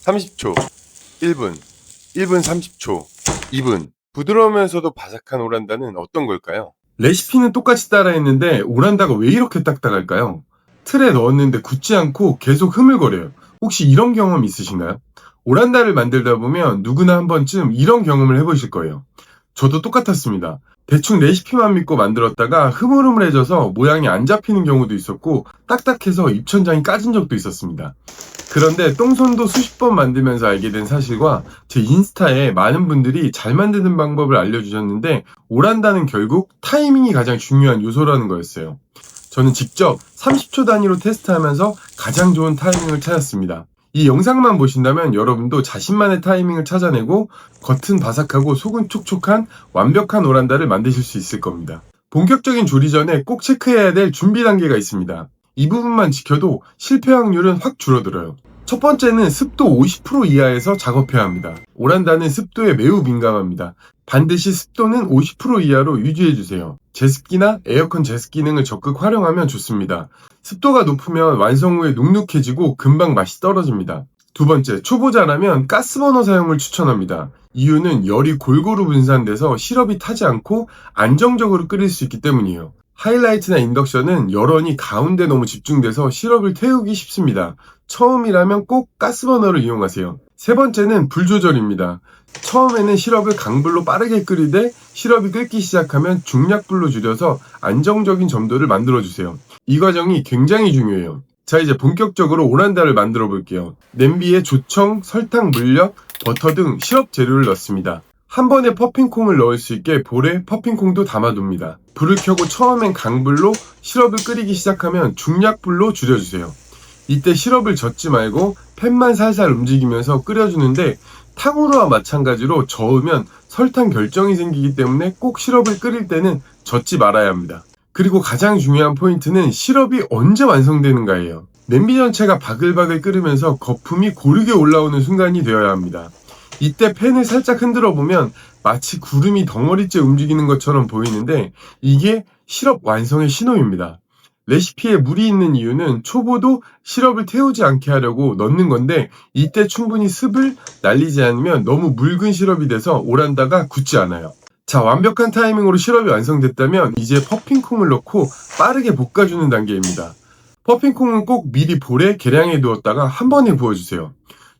30초, 1분, 1분 30초, 2분. 부드러우면서도 바삭한 오란다는 어떤 걸까요? 레시피는 똑같이 따라했는데 오란다가 왜 이렇게 딱딱할까요? 틀에 넣었는데 굳지 않고 계속 흐물거려요. 혹시 이런 경험 있으신가요? 오란다를 만들다 보면 누구나 한 번쯤 이런 경험을 해보실 거예요. 저도 똑같았습니다. 대충 레시피만 믿고 만들었다가 흐물흐물해져서 모양이 안 잡히는 경우도 있었고 딱딱해서 입천장이 까진 적도 있었습니다. 그런데 똥손도 수십 번 만들면서 알게 된 사실과 제 인스타에 많은 분들이 잘 만드는 방법을 알려주셨는데 오란다는 결국 타이밍이 가장 중요한 요소라는 거였어요. 저는 직접 30초 단위로 테스트하면서 가장 좋은 타이밍을 찾았습니다. 이 영상만 보신다면 여러분도 자신만의 타이밍을 찾아내고 겉은 바삭하고 속은 촉촉한 완벽한 오란다를 만드실 수 있을 겁니다. 본격적인 조리 전에 꼭 체크해야 될 준비 단계가 있습니다. 이 부분만 지켜도 실패 확률은 확 줄어들어요. 첫 번째는 습도 50% 이하에서 작업해야 합니다. 오란다는 습도에 매우 민감합니다. 반드시 습도는 50% 이하로 유지해주세요. 제습기나 에어컨 제습 기능을 적극 활용하면 좋습니다. 습도가 높으면 완성 후에 눅눅해지고 금방 맛이 떨어집니다. 두 번째, 초보자라면 가스버너 사용을 추천합니다. 이유는 열이 골고루 분산돼서 시럽이 타지 않고 안정적으로 끓일 수 있기 때문이에요. 하이라이트나 인덕션은 열원이 가운데 너무 집중돼서 시럽을 태우기 쉽습니다. 처음이라면 꼭 가스버너를 이용하세요. 세 번째는 불 조절입니다. 처음에는 시럽을 강불로 빠르게 끓이되 시럽이 끓기 시작하면 중약불로 줄여서 안정적인 점도를 만들어주세요. 이 과정이 굉장히 중요해요. 자, 이제 본격적으로 오란다를 만들어 볼게요. 냄비에 조청, 설탕, 물엿, 버터 등 시럽 재료를 넣습니다. 한 번에 퍼핑콩을 넣을 수 있게 볼에 퍼핑콩도 담아둡니다. 불을 켜고 처음엔 강불로 시럽을 끓이기 시작하면 중약불로 줄여주세요. 이때 시럽을 젓지 말고 팬만 살살 움직이면서 끓여주는데 탕후루와 마찬가지로 저으면 설탕 결정이 생기기 때문에 꼭 시럽을 끓일 때는 젓지 말아야 합니다. 그리고 가장 중요한 포인트는 시럽이 언제 완성되는가예요. 냄비 전체가 바글바글 끓으면서 거품이 고르게 올라오는 순간이 되어야 합니다. 이때 팬을 살짝 흔들어 보면 마치 구름이 덩어리째 움직이는 것처럼 보이는데 이게 시럽 완성의 신호입니다. 레시피에 물이 있는 이유는 초보도 시럽을 태우지 않게 하려고 넣는 건데 이때 충분히 습을 날리지 않으면 너무 묽은 시럽이 돼서 오란다가 굳지 않아요. 자, 완벽한 타이밍으로 시럽이 완성됐다면 이제 퍼핑콩을 넣고 빠르게 볶아주는 단계입니다. 퍼핑콩은 꼭 미리 볼에 계량해 두었다가 한 번에 부어주세요.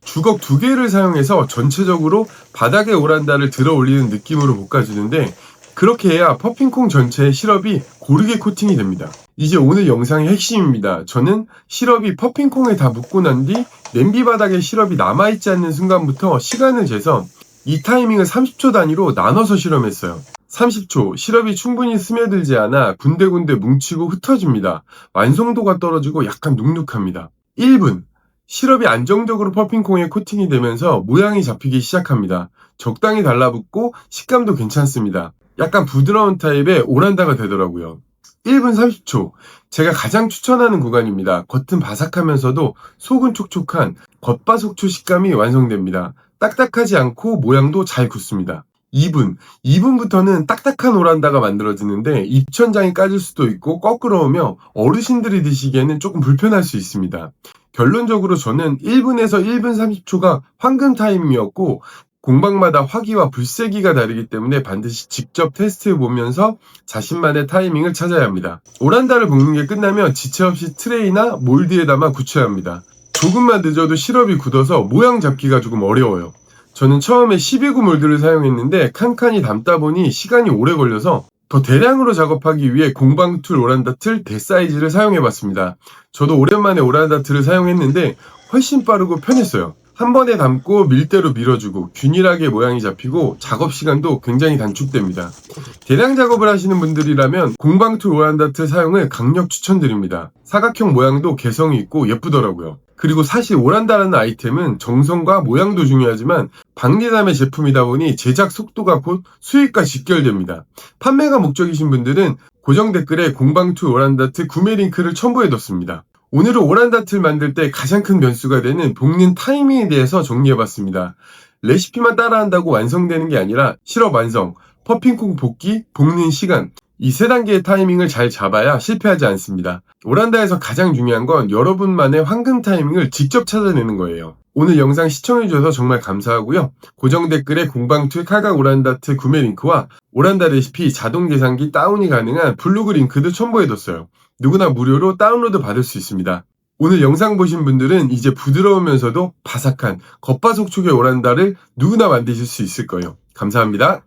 주걱 2개를 사용해서 전체적으로 바닥에 오란다를 들어 올리는 느낌으로 볶아주는데 그렇게 해야 퍼핑콩 전체에 시럽이 고르게 코팅이 됩니다. 이제 오늘 영상의 핵심입니다. 저는 시럽이 퍼핑콩에 다 묻고 난 뒤 냄비 바닥에 시럽이 남아있지 않는 순간부터 시간을 재서 이 타이밍을 30초 단위로 나눠서 실험했어요. 30초, 시럽이 충분히 스며들지 않아 군데군데 뭉치고 흩어집니다. 완성도가 떨어지고 약간 눅눅합니다. 1분, 시럽이 안정적으로 퍼핑콩에 코팅이 되면서 모양이 잡히기 시작합니다. 적당히 달라붙고 식감도 괜찮습니다. 약간 부드러운 타입의 오란다가 되더라고요. 1분 30초. 제가 가장 추천하는 구간입니다. 겉은 바삭하면서도 속은 촉촉한 겉바속촉 식감이 완성됩니다. 딱딱하지 않고 모양도 잘 굳습니다. 2분. 2분부터는 딱딱한 오란다가 만들어지는데 입천장이 까질 수도 있고 거꾸로 오며 어르신들이 드시기에는 조금 불편할 수 있습니다. 결론적으로 저는 1분에서 1분 30초가 황금 타임이었고 공방마다 화기와 불세기가 다르기 때문에 반드시 직접 테스트해 보면서 자신만의 타이밍을 찾아야 합니다. 오란다를 볶는 게 끝나면 지체 없이 트레이나 몰드에 담아 굳혀야 합니다. 조금만 늦어도 시럽이 굳어서 모양 잡기가 조금 어려워요. 저는 처음에 12구 몰드를 사용했는데 칸칸이 담다 보니 시간이 오래 걸려서 더 대량으로 작업하기 위해 공방툴 오란다 틀 대사이즈를 사용해봤습니다. 저도 오랜만에 오란다 틀을 사용했는데 훨씬 빠르고 편했어요. 한 번에 담고 밀대로 밀어주고 균일하게 모양이 잡히고 작업 시간도 굉장히 단축됩니다. 대량 작업을 하시는 분들이라면 공방툴 오란다 틀 사용을 강력 추천드립니다. 사각형 모양도 개성이 있고 예쁘더라고요. 그리고 사실 오란다라는 아이템은 정성과 모양도 중요하지만 박리담의 제품이다 보니 제작 속도가 곧 수익과 직결됩니다. 판매가 목적이신 분들은 고정 댓글에 공방툴 오란다 틀 구매 링크를 첨부해뒀습니다. 오늘은 오란다 틀 만들 때 가장 큰 변수가 되는 볶는 타이밍에 대해서 정리해봤습니다. 레시피만 따라한다고 완성되는 게 아니라 시럽 완성, 퍼핑콩 볶기, 볶는 시간 이 세 단계의 타이밍을 잘 잡아야 실패하지 않습니다. 오란다에서 가장 중요한 건 여러분만의 황금 타이밍을 직접 찾아내는 거예요. 오늘 영상 시청해주셔서 정말 감사하고요. 고정 댓글에 공방툴 칼각 오란다트 구매 링크와 오란다 레시피 자동 계산기 다운이 가능한 블로그 링크도 첨부해뒀어요. 누구나 무료로 다운로드 받을 수 있습니다. 오늘 영상 보신 분들은 이제 부드러우면서도 바삭한 겉바속촉의 오란다를 누구나 만드실 수 있을 거예요. 감사합니다.